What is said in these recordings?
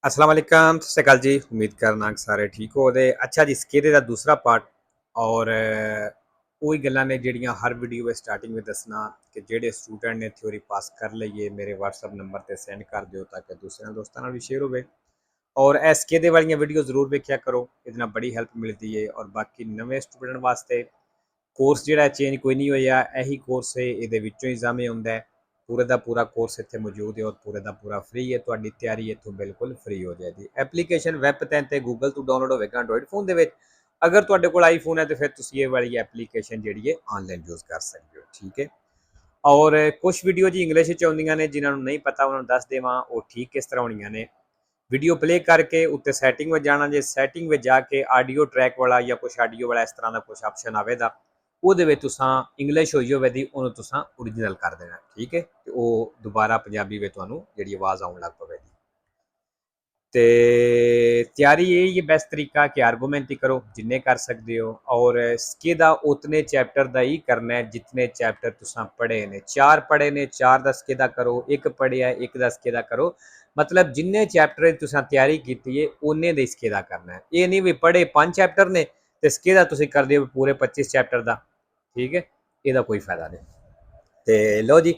अस्सलाम वालेकुम, सत श्री अकाल जी। उम्मीद करना कि सारे ठीक हो। ते अच्छा जी, स्केदे दा दूसरा पार्ट और ਉਹੀ ਗੱਲਾਂ ਨੇ ਜਿਹੜੀਆਂ ਹਰ ਵੀਡੀਓ ਵਿੱਚ ਸਟਾਰਟਿੰਗ ਵਿੱਚ ਦੱਸਣਾ ਕਿ ਜਿਹੜੇ ਸਟੂਡੈਂਟ ਨੇ ਥਿਊਰੀ ਪਾਸ ਕਰ ਲਈਏ ਮੇਰੇ WhatsApp ਨੰਬਰ ਤੇ ਸੈਂਡ ਕਰ ਦਿਓ ਤਾਂ ਕਿ ਦੂਸਰਿਆਂ ਦੋਸਤਾਂ ਨਾਲ ਵੀ ਸ਼ੇਅਰ ਹੋਵੇ। ਔਰ ਇਹ ਸਕੇਦੇ ਵਾਲੀਆਂ ਵੀਡੀਓ ਜ਼ਰੂਰ ਵੇਖਿਆ ਕਰੋ, ਇਹਦੇ ਨਾਲ ਬੜੀ ਹੈਲਪ ਮਿਲਦੀ ਹੈ। ਔਰ ਬਾਕੀ ਨਵੇਂ ਸਟੂਡੈਂਟ ਵਾਸਤੇ ਕੋਰਸ ਜਿਹੜਾ ਚੇਂਜ ਕੋਈ ਨਹੀਂ ਹੋਇਆ, ਇਹੀ ਕੋਰਸ ਹੈ, ਇਹਦੇ ਵਿੱਚੋਂ ਇਗਜ਼ਾਮ ਹੁੰਦਾ ਹੈ। ਪੂਰੇ ਦਾ ਪੂਰਾ ਕੋਰਸ ਇੱਥੇ ਮੌਜੂਦ ਹੈ ਔਰ ਪੂਰੇ ਦਾ ਪੂਰਾ ਫ੍ਰੀ ਹੈ। ਤੁਹਾਡੀ ਤਿਆਰੀ ਇੱਥੋਂ ਬਿਲਕੁਲ ਫ੍ਰੀ ਹੋ ਜਾਏਗੀ। ਐਪਲੀਕੇਸ਼ਨ ਵੈਬ ਤੇ ਗੂਗਲ ਤੋਂ ਡਾਊਨਲੋਡ ਹੋਵੇਗਾ ਐਂਡਰੋਇਡ ਫੋਨ ਦੇ ਵਿੱਚ। ਅਗਰ ਤੁਹਾਡੇ ਕੋਲ ਆਈਫੋਨ ਹੈ ਤਾਂ ਫਿਰ ਤੁਸੀਂ ਇਹ ਵਾਲੀ ਐਪਲੀਕੇਸ਼ਨ ਜਿਹੜੀ ਹੈ ਆਨਲਾਈਨ ਯੂਜ਼ ਕਰ ਸਕਦੇ ਹੋ, ਠੀਕ ਹੈ। ਔਰ ਕੁਛ ਵੀਡੀਓ ਜੀ ਇੰਗਲਿਸ਼ ਵਿੱਚ ਆਉਂਦੀਆਂ ਨੇ, ਜਿਨ੍ਹਾਂ ਨੂੰ ਨਹੀਂ ਪਤਾ ਉਹਨਾਂ ਨੂੰ ਦੱਸ ਦੇਵਾਂ ਉਹ ਠੀਕ ਕਿਸ ਤਰ੍ਹਾਂ ਹੋਣੀਆਂ ਨੇ। ਵੀਡੀਓ ਪਲੇ ਕਰਕੇ ਉੱਤੇ ਸੈਟਿੰਗ ਵਿੱਚ ਜਾਣਾ, ਜੇ ਸੈਟਿੰਗ ਵਿੱਚ ਜਾ ਕੇ ਆਡੀਓ ਟਰੈਕ ਵਾਲਾ ਜਾਂ ਕੁਛ ਆਡੀਓ ਵਾਲਾ ਇਸ ਤਰ੍ਹਾਂ ਦਾ ਕੁਛ ਆਪਸ਼ਨ ਆਵੇਗਾ, ਉਹਦੇ ਵਿੱਚ ਤੁਸੀਂ ਇੰਗਲਿਸ਼ ਹੋਈ ਹੋਵੇ ਦੀ ਉਹਨੂੰ ਤੁਸੀਂ ਓਰੀਜਨਲ ਕਰ ਦੇਣਾ, ਠੀਕ ਹੈ। ਤੇ ਉਹ ਦੁਬਾਰਾ ਪੰਜਾਬੀ ਵਿੱਚ ਤੁਹਾਨੂੰ ਜਿਹੜੀ ਆਵਾਜ਼ ਆਉਣ ਲੱਗ ਪਵੇਗੀ। ਤੇ ਤਿਆਰੀ ਇਹ ਹੀ ਬੈਸਟ ਤਰੀਕਾ ਕਿ ਆਰਗੂਮੈਂਟ ਹੀ ਕਰੋ ਜਿੰਨੇ ਕਰ ਸਕਦੇ ਹੋ। ਔਰ ਸਕੇਦਾ ਉਤਨੇ ਚੈਪਟਰ ਦਾ ਹੀ ਕਰਨਾ ਹੈ ਜਿਤਨੇ ਚੈਪਟਰ ਤੁਸੀਂ ਪੜ੍ਹੇ ਨੇ। 4 ਪੜ੍ਹੇ ਨੇ 4 ਦਾ ਸਕੇਦਾ ਕਰੋ, 1 ਪੜ੍ਹਿਆ 1 ਦਾ ਸਕੇਦਾ ਕਰੋ। ਮਤਲਬ ਜਿੰਨੇ ਚੈਪਟਰ ਤੁਸੀਂ ਤਿਆਰੀ ਕੀਤੀ ਹੈ ਉਹਨੇ ਦੇ ਸਕੇਦਾ ਕਰਨਾ ਹੈ। ਇਹ ਨਹੀਂ ਵੀ ਪੜ੍ਹੇ 5 ਚੈਪਟਰ ਨੇ ਤੇ ਸਕੇਦਾ ਤੁਸੀਂ ਕਰਦੇ ਹੋ ਪੂਰੇ 25 ਚੈਪਟਰ ਦਾ, ਠੀਕ ਹੈ। ਇਹਦਾ ਕੋਈ ਫਾਇਦਾ ਨਹੀਂ। ਤੇ ਲਓ ਜੀ,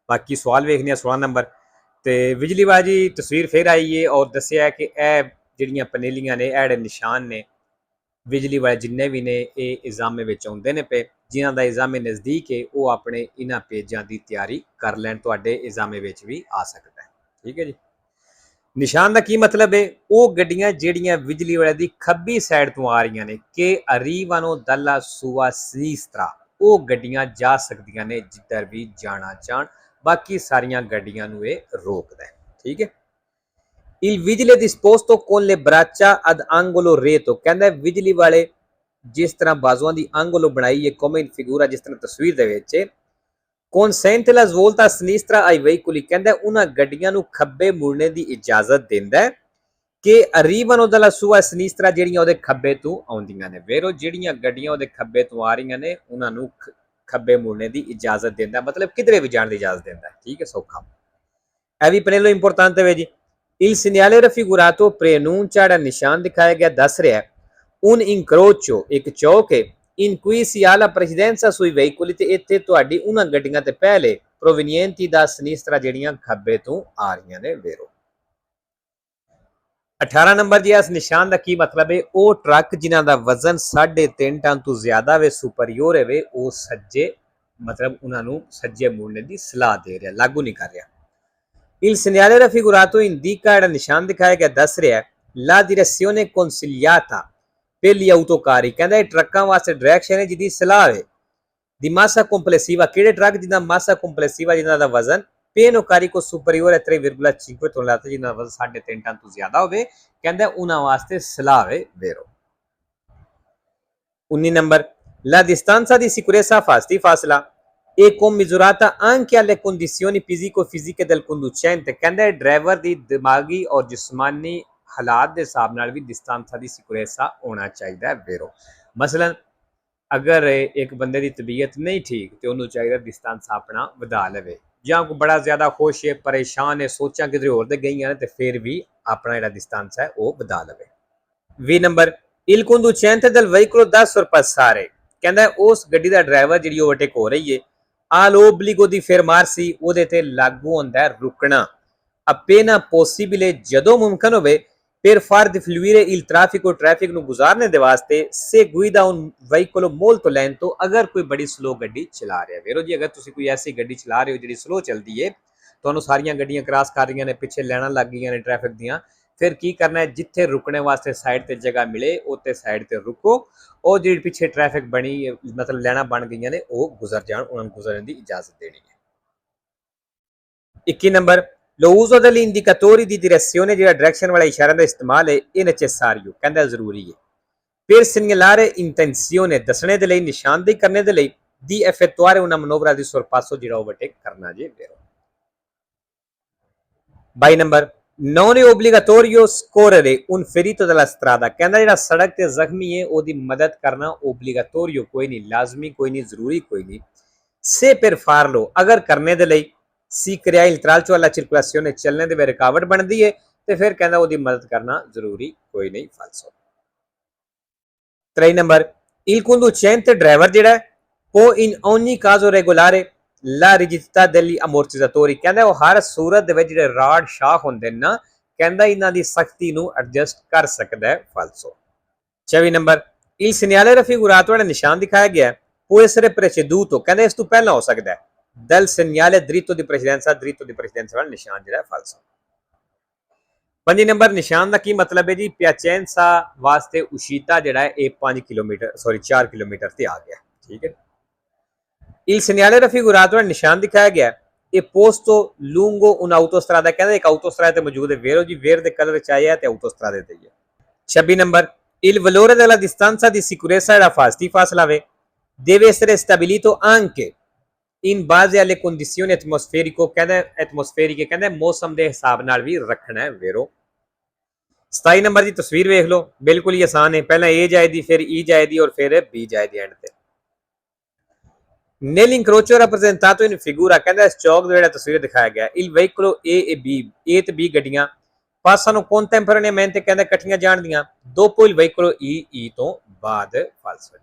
ਬਾਕੀ ਸਵਾਲ ਵੇਖਦੇ ਆ 16 ਨੰਬਰ ਤੇ ਬਿਜਲੀ ਬਾਜੀ ਤਸਵੀਰ ਫਿਰ ਆਈ ਹੈ ਔਰ ਦੱਸਿਆ ਕਿ ਇਹ ਜਿਹੜੀਆਂ ਪਨੇਲੀਆਂ ਨੇ, ਇਹ ਨਿਸ਼ਾਨ ਨੇ ਬਿਜਲੀ ਵਾਲੇ ਜਿੰਨੇ ਵੀ ਨੇ ਇਹ ਇਗਜ਼ਾਮੇ ਵਿੱਚ ਆਉਂਦੇ ਨੇ ਪਏ। ਜਿਨ੍ਹਾਂ ਦਾ ਇਗਜ਼ਾਮੇ ਨਜ਼ਦੀਕ ਹੈ ਉਹ ਆਪਣੇ ਇਹਨਾਂ ਪੇਜਾਂ ਦੀ ਤਿਆਰੀ ਕਰ ਲੈਣ, ਤੁਹਾਡੇ ਇਗਜ਼ਾਮੇ ਵਿੱਚ ਵੀ ਆ ਸਕਦਾ ਹੈ, ਠੀਕ ਹੈ ਜੀ। ਨਿਸ਼ਾਨ ਦਾ ਕੀ ਮਤਲਬ ਹੈ? ਉਹ ਗੱਡੀਆਂ ਜਿਹੜੀਆਂ ਬਿਜਲੀ ਵਾਲੇ ਦੀ ਖੱਬੀ ਸਾਈਡ ਤੋਂ ਆ ਰਹੀਆਂ ਨੇ ਕਿ ਅਰੀਵਾਨੋ ਦਲਾ ਸੂਆ ਸਿਸਤਰਾ, ਉਹ ਗੱਡੀਆਂ ਜਾ ਸਕਦੀਆਂ ਨੇ ਜਿੱਧਰ ਵੀ ਜਾਣਾ ਚਾਹਣ। ਬਾਕੀ ਸਾਰੀਆਂ ਗੱਡੀਆਂ ਨੂੰ ਇਹ ਰੋਕਦਾ ਹੈ, ਠੀਕ ਹੈ। Il vigile disposto con le braccia ad angolo retto, ਕਹਿੰਦਾ ਬਿਜਲੀ ਵਾਲੇ ਜਿਸ ਤਰ੍ਹਾਂ ਬਾਜ਼ੂਆਂ ਦੀ angolo ਬਣਾਈ ਹੈ come in figura, ਜਿਸ ਤਰ੍ਹਾਂ ਤਸਵੀਰ ਦੇ ਵਿੱਚ consente la svolta a sinistra ai veicoli, ਕਹਿੰਦਾ ਉਹਨਾਂ ਗੱਡੀਆਂ ਨੂੰ ਖੱਬੇ ਮੁੜਨੇ ਦੀ ਇਜਾਜ਼ਤ ਦਿੰਦਾ ਹੈ ਕਿ arrivano dalla sua sinistra, ਜਿਹੜੀਆਂ ਉਹਦੇ ਖੱਬੇ ਤੋਂ ਆਉਂਦੀਆਂ ਨੇ। ਵੇਰੋ ਜਿਹੜੀਆਂ ਗੱਡੀਆਂ ਉਹਦੇ ਖੱਬੇ ਤੋਂ ਆ ਰਹੀਆਂ ਨੇ ਉਹਨਾਂ ਨੂੰ ਖੱਬੇ ਮੁੜਨੇ ਦੀ ਇਜਾਜ਼ਤ ਦਿੰਦਾ, ਮਤਲਬ ਕਿਧਰੇ ਵੀ ਜਾਣ ਦੀ ਇਜਾਜ਼ਤ ਦਿੰਦਾ, ਠੀਕ ਹੈ, ਸੌਖਾ। ਇਹ ਵੀ ਪਨੇਲੋ ਇੰਪੋਰਟੈਂਟ ਹੈ ਜੀ। Il segnale raffigurato preannuncia, ਜਿਹੜਾ ਨਿਸ਼ਾਨ ਦਿਖਾਇਆ ਗਿਆ ਦੱਸ ਰਿਹਾ un incrocio, ਇੱਕ ਚੌਕ ਹੈ in cui si ha la precedenza sui veicoli, ਤੇ ਇੱਥੇ ਤੁਹਾਡੀ ਉਹਨਾਂ ਗੱਡੀਆਂ ਤੇ ਪਹਿਲੇ provenienti da sinistra, ਜਿਹੜੀਆਂ ਖੱਬੇ ਤੋਂ ਆ ਰਹੀਆਂ ਨੇ। ਵੇਰੋ 18 ਨੰਬਰ ਜੀ, ਇਸ ਨਿਸ਼ਾਨ ਦਾ ਕੀ ਮਤਲਬ ਹੈ? ਉਹ ਟਰੱਕ ਜਿਨ੍ਹਾਂ ਦਾ ਵਜ਼ਨ 3.5 ਟਨ ਤੋਂ ਜ਼ਿਆਦਾ ਵੇ, ਸੁਪਰੀਅਰ ਹੈ, ਉਹ ਸੱਜੇ, ਮਤਲਬ ਉਹਨਾਂ ਨੂੰ ਸੱਜੇ ਮੁੜਨੇ ਦੀ ਸਲਾਹ ਦੇ ਰਿਹਾ, ਲਾਗੂ ਨਹੀਂ ਕਰ ਰਿਹਾ। Il segnale raffigurato indica, ਜਿਹੜਾ ਨਿਸ਼ਾਨ ਦਿਖਾਇਆ ਗਿਆ ਦੱਸ ਰਿਹਾ la direzione consigliata per gli autocarri, ਕਹਿੰਦਾ ਇਹ ਟਰੱਕਾਂ ਵਾਸਤੇ ਡਾਇਰੈਕਸ਼ਨ ਹੈ ਜਿਹਦੀ ਸਲਾਹ ਹੈ। di massa complessiva, ਕਿਹੜੇ ਟਰੱਕ ਜਿਹਦਾ massa complessiva, ਜਿਹਨਾਂ ਦਾ ਵਜ਼ਨ pieno carico superiore a 3,5 ton, ਜਿਹਨਾਂ ਦਾ ਵਜ਼ਨ 3.5 ਟਨ ਤੋਂ ਜ਼ਿਆਦਾ ਹੋਵੇ, ਕਹਿੰਦਾ ਉਹਨਾਂ ਵਾਸਤੇ ਸਲਾਹ ਹੈ। ਵੇਰੋ 19 number la distanza di sicurezza ਫਾਸਲਾ e commisurata anche alle condizioni fisico-fisiche del conducente, ਕਹਿੰਦਾ ਡਰਾਈਵਰ ਦੀ ਦਿਮਾਗੀ ਔਰ ਜਿਸਮਾਨੀ ਹਾਲਾਤ ਦੇ ਹਿਸਾਬ ਨਾਲ ਵੀ distanza di sicurezza ਹੋਣਾ ਚਾਹੀਦਾ ਹੈ। ਵੇਰੋ ਮਸਲਨ ਅਗਰ ਇੱਕ ਬੰਦੇ ਦੀ ਤਬੀਅਤ ਨਹੀਂ ਠੀਕ ਤੇ ਉਹਨੂੰ ਚਾਹੀਦਾ distanza ਆਪਣਾ ਵਧਾ ਲਵੇ, ਜਾਂ ਕੋਈ ਬੜਾ ਜ਼ਿਆਦਾ ਖੁਸ਼ ਹੈ, ਪਰੇਸ਼ਾਨ ਹੈ, ਸੋਚਾਂ ਕਿਧਰੇ ਹੋਰ ਤੇ ਗਈਆਂ ਨੇ ਤੇ ਫਿਰ ਵੀ ਆਪਣਾ ਜਿਹੜਾ distanza ਹੈ ਉਹ ਵਧਾ ਲਵੇ। 20 number il conducente del veicolo da sorpassare, ਕਹਿੰਦਾ ਉਸ ਗੱਡੀ ਦਾ ਡਰਾਈਵਰ ਜਿਹੜੀ ਓਵਰਟੇਕ ਹੋ ਰਹੀ ਹੈ all'obbligo di fermarsi, ਉਹਦੇ ਤੇ ਲਾਗੂ ਹੁੰਦਾ ਹੈ ਰੁਕਣਾ appena possibile, ਜਦੋਂ ਮੁਮਕਨ ਹੋਵੇ per far defluire il traffico, traffic ਨੂੰ ਗੁਜ਼ਾਰਨੇ ਦੇ ਵਾਸਤੇ se guida un veicolo molto lento, ਅਗਰ ਕੋਈ ਬੜੀ ਸਲੋ ਗੱਡੀ ਚਲਾ ਰਿਹਾ। ਵੇਰੋ ਜੀ, ਅਗਰ ਤੁਸੀਂ ਕੋਈ ਐਸੀ ਗੱਡੀ ਚਲਾ ਰਹੇ ਹੋ ਜਿਹੜੀ ਸਲੋ ਚੱਲਦੀ ਹੈ, ਤੁਹਾਨੂੰ ਸਾਰੀਆਂ ਗੱਡੀਆਂ ਕ੍ਰਾਸ ਕਰ ਰਹੀਆਂ ਨੇ, ਪਿੱਛੇ ਲੈਣਾ ਲੱਗ ਗਈਆਂ ਨੇ ਟ੍ਰੈਫਿਕ ਦੀਆਂ, ਫਿਰ ਕੀ ਕਰਨਾ ਹੈ? ਜਿੱਥੇ ਰੁਕਣੇ ਵਾਸਤੇ ਸਾਈਡ ਤੇ ਜਗ੍ਹਾ ਮਿਲੇ ਉੱਥੇ ਸਾਈਡ ਤੇ ਰੁਕੋ। ਉਹ ਜਿਹੜੀ ਪਿੱਛੇ ਟ੍ਰੈਫਿਕ ਬਣੀ ਮਤਲਬ ਲੈਣਾ ਬਣ ਗਈਆਂ ਨੇ ਉਹ ਗੁਜ਼ਰ ਜਾਣ, ਉਹਨਾਂ ਨੂੰ ਗੁਜ਼ਰਨ ਦੀ ਇਜਾਜ਼ਤ ਦੇਣੀ ਹੈ। 21 number lo uso degli indicatori di direzione, ਜਿਹੜਾ ਡਾਇਰੈਕਸ਼ਨ ਵਾਲਾ ਇਸ਼ਾਰਾ ਦਾ ਇਸਤੇਮਾਲ ਹੈ ਇਹ necessario, ਕਹਿੰਦਾ ਜ਼ਰੂਰੀ ਹੈ। per segnalare intenzione, ਦੱਸਣੇ ਦੇ ਲਈ, ਨਿਸ਼ਾਨਦੇਹੀ ਕਰਨੇ ਦੇ ਲਈ di effettuare una manovra di sorpasso, ਜਿਹੜਾ ਓਵਰਟੇਕ ਕਰਨਾ ਜੇ। 22 number non è obbligatorio scorrere un ferito dalla strada, ਕਹਿੰਦਾ ਜਿਹੜਾ ਸੜਕ ਤੇ ਜ਼ਖਮੀ ਹੈ ਉਹਦੀ ਮਦਦ ਕਰਨਾ ਓਬਲੀਗਾਟੋਰੀਓ ਕੋਈ ਨਹੀਂ, ਲਾਜ਼ਮੀ ਕੋਈ ਨਹੀਂ, ਜ਼ਰੂਰੀ ਕੋਈ ਨਹੀਂ। se per farlo, ਅਗਰ ਕਰਨੇ ਦੇ ਲਈ si crea il tralcio alla circolazione, ਚੱਲਣੇ ਦੇ ਵਿੱਚ ਰੁਕਾਵਟ ਬਣਦੀ ਹੈ ਤੇ ਫਿਰ ਕਹਿੰਦਾ ਉਹਦੀ ਮਦਦ ਕਰਨਾ ਜ਼ਰੂਰੀ ਕੋਈ ਨਹੀਂ, ਫਾਲਸੋ। 3 ਨੰਬਰ il conducente ਡਰਾਈਵਰ ਜਿਹੜਾ può in ogni caso regolare la rigidità degli ammortizzatori, ਕਹਿੰਦਾ ਉਹ ਹਰ ਸੂਰਤ ਦੇ ਵਿੱਚ ਜਿਹੜੇ ਰਾਡ ਸ਼ਾਫ ਹੁੰਦੇ ਨੇ ਨਾ, ਕਹਿੰਦਾ ਇਹਨਾਂ ਦੀ ਸਖਤੀ ਨੂੰ ਐਡਜਸਟ ਕਰ ਸਕਦਾ ਹੈ, ਫਾਲਸੋ। 24 ਨੰਬਰ il segnale raffigurato, ਜਿਹੜਾ ਨਿਸ਼ਾਨ ਦਿਖਾਇਆ ਗਿਆ può essere preceduto, ਕਹਿੰਦਾ ਇਸ ਤੋਂ ਪਹਿਲਾਂ ਹੋ ਸਕਦਾ ਹੈ, dal segnale dritto di precedenza, dritto di precedenza ਵਾਲਾ ਨਿਸ਼ਾਨ ਜਿਹੜਾ ਫਾਲਸੋ। 5 ਨੰਬਰ ਨਿਸ਼ਾਨ ਦਾ ਕੀ ਮਤਲਬ ਹੈ ਜੀ, ਪਿਆਚੈਂਸਾ ਵਾਸਤੇ ਉਸ਼ੀਤਾ ਜਿਹੜਾ ਹੈ ਇਹ 4 ਕਿਲੋਮੀਟਰ ਤੇ ਆ ਗਿਆ, ਠੀਕ ਹੈ। il segnale raffigurato, ਜਿਹੜਾ ਨਿਸ਼ਾਨ ਦਿਖਾਇਆ ਗਿਆ ਇਹ posto lungo un'autostrada, ਕਹਿੰਦਾ ਇੱਕ ਆਟੋਸਟਰਾਦਾ ਤੇ ਮੌਜੂਦ ਹੈ, ਵੇਰੋ ਜੀ ਵੇਰ ਦੇ ਕਲਰ ਚ ਆਇਆ ਤੇ ਆਟੋਸਟਰਾਦੇ ਤੇ ਹੀ ਹੈ। 26 number il valore della distanza di sicurezza, ਜਿਹੜਾ ਫਾਸਤੀ ਫਾਸਲਾ ਵੇ deve essere stabilito anche in base alle condizioni atmosferiche, ਕਹਿੰਦਾ ਮੌਸਮ ਦੇ ਹਿਸਾਬ ਨਾਲ ਵੀ ਰੱਖਣਾ ਹੈ ਵੇਰੋ। 27 ਨੰਬਰ ਦੀ ਤਸਵੀਰ ਵੇਖ ਲਓ, ਬਿਲਕੁਲ ਹੀ ਆਸਾਨ ਹੈ, ਪਹਿਲਾਂ ਏ ਜਾਏਦੀ, ਫਿਰ ਈ ਜਾਏਦੀ ਔਰ ਫਿਰ ਬੀ ਜਾਏਦੀ ਐਂਡ ਤੇ। nell'incrocio rappresentato in figura, ਕਹਿੰਦਾ ਇਸ ਚੌਕ ਦੇ ਜਿਹੜਾ ਤਸਵੀਰ ਦਿਖਾਇਆ ਗਿਆ il veicolo A e B, A ਤੇ B ਗੱਡੀਆਂ passano contemporaneamente, ਕਹਿੰਦਾ ਇਕੱਠੀਆਂ ਜਾਣਦੀਆਂ dopo il veicolo E ਤੋਂ ਬਾਅਦ, ਫਾਲਸੋ।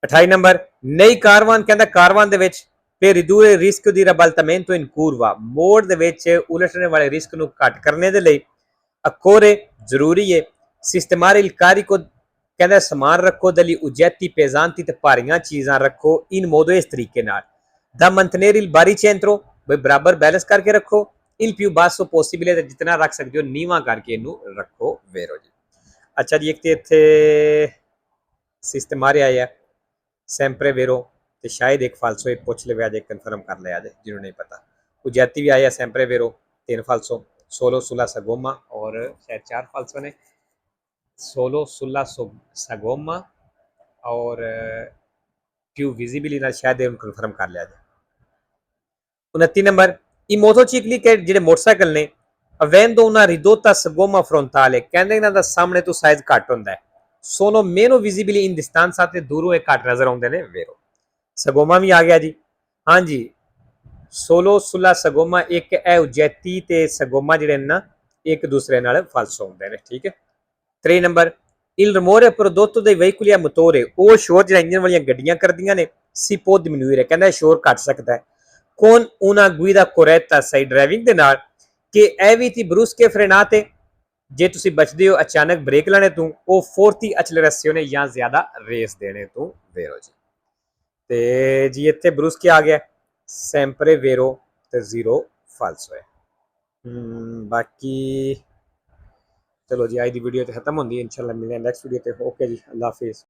28 ਨੰਬਰ ਨਈ ਕਾਰਵਾਨ, ਕਹਿੰਦਾ ਕਾਰਵਾਨ ਦੇ ਵਿੱਚ per ridurre il rischio di ribaltamento in curva, ਮੋੜ ਦੇ ਵਿੱਚ ਉਲਟਣੇ ਵਾਲੇ ਰਿਸਕ ਨੂੰ ਘੱਟ ਕਰਨੇ ਦੇ ਲਈ occorre, ਜ਼ਰੂਰੀ ਹੈ sistemare il carico, ਕਹਿੰਦਾ ਸਮਾਨ ਰੱਖੋ degli oggetti pesanti, ਤੇ ਭਾਰੀਆਂ ਚੀਜ਼ਾਂ ਰੱਖੋ in modo, ਇਸ ਤਰੀਕੇ ਨਾਲ da mantenere il baricentro, ਬਈ ਬਰਾਬਰ ਬੈਲੈਂਸ ਕਰਕੇ ਰੱਖੋ il più basso possibile, ਤੇ ਜਿਤਨਾ ਰੱਖ ਸਕਦੇ ਹੋ ਨੀਵਾਂ ਕਰਕੇ ਇਹਨੂੰ ਰੱਖੋ ਵੇਰੋ ਜੀ। ਅੱਛਾ ਜੀ, ਇੱਕ ਤੇ ਇੱਥੇ ਸਿਸਟਮਾਰੇ ਆਇਆ sempre vero, ਤੇ ਸ਼ਾਇਦ ਇੱਕ ਫਾਲਸੋ ਇਹ ਪੁੱਛ ਲਵੇ ਅੱਜ, ਕਨਫਰਮ ਕਰ ਲਿਆ ਅੱਜ ਜਿਹਨੂੰ ਨਹੀਂ ਪਤਾ। oggetti ਵੀ ਆਇਆ sempre vero, 3 ਫਾਲਸੋ। solo sulla sagomma, और शायद 4 फाल्सो ने, solo sulla sagomma और più visibili ਨਾਲ ਸ਼ਾਇਦ ਇਹਨੂੰ ਕਨਫਰਮ ਕਰ ਲਿਆ ਜਾਏ। 29 ਨੰਬਰ i motocicli, ਕਿ ਜਿਹੜੇ ਮੋਟਰਸਾਈਕਲ ਨੇ avendo una ridotta sagomma frontale, ਕਹਿੰਦੇ ਇਹਨਾਂ ਦਾ ਸਾਹਮਣੇ ਤੋਂ ਸਾਈਜ਼ ਘੱਟ ਹੁੰਦਾ ਹੈ sono meno visibili in distanza, ਤੇ ਦੂਰੋਂ ਇਹ ਘੱਟ ਨਜ਼ਰ ਆਉਂਦੇ ਨੇ ਵੇਰੋ। sagomma ਵੀ ਆ ਗਿਆ ਜੀ, ਹਾਂਜੀ solo sulla sagomma, ਇੱਕ ਇਹ oggetti ਤੇ sagomma ਜਿਹੜੇ ਨੇ ਨਾ ਇੱਕ ਦੂਸਰੇ ਨਾਲ ਫਾਲਸੋ ਹੁੰਦੇ ਨੇ, ਠੀਕ ਹੈ। 3 number il rumore prodotto dai veicoli a motore, ਉਹ ਸ਼ੋਰ ਜਿਹੜਾ ਇੰਜਨ ਵਾਲੀਆਂ ਗੱਡੀਆਂ ਕਰਦੀਆਂ ਨੇ si può diminuire, ਕਹਿੰਦਾ ਸ਼ੋਰ ਘੱਟ ਸਕਦਾ ਹੈ con una guida corretta, ਸਹੀ ਡਰਾਈਵਿੰਗ ਦੇ ਨਾਲ, ਕਿ eviti brusche frenate, ਜੇ ਤੁਸੀਂ ਬਚਦੇ ਹੋ ਅਚਾਨਕ ਬ੍ਰੇਕ ਲਾਣੇ ਤੋਂ, ਉਹ forti accelerazione, ਜਾਂ ਜ਼ਿਆਦਾ ਰੇਸ ਦੇਣੇ ਤੋਂ ਵੇਰੋ ਜੀ। ਤੇ ਜੀ ਇੱਥੇ ਬਰੂਸਕੇ ਆ ਗਿਆ sempre vero ਤੇ 0 ਫਾਲਸੋ ਹੈ। ਬਾਕੀ ਚਲੋ ਜੀ ਅੱਜ ਦੀ ਵੀਡੀਓ ਤੇ ਖਤਮ ਹੁੰਦੀ ਹੈ, ਇਨਸ਼ਾਅੱਲਾ ਮਿਲਦੇ ਹਾਂ ਨੈਕਸਟ ਵੀਡੀਓ ਤੇ। ਓਕੇ ਜੀ, ਅੱਲਾ ਹਾਫਿਜ਼।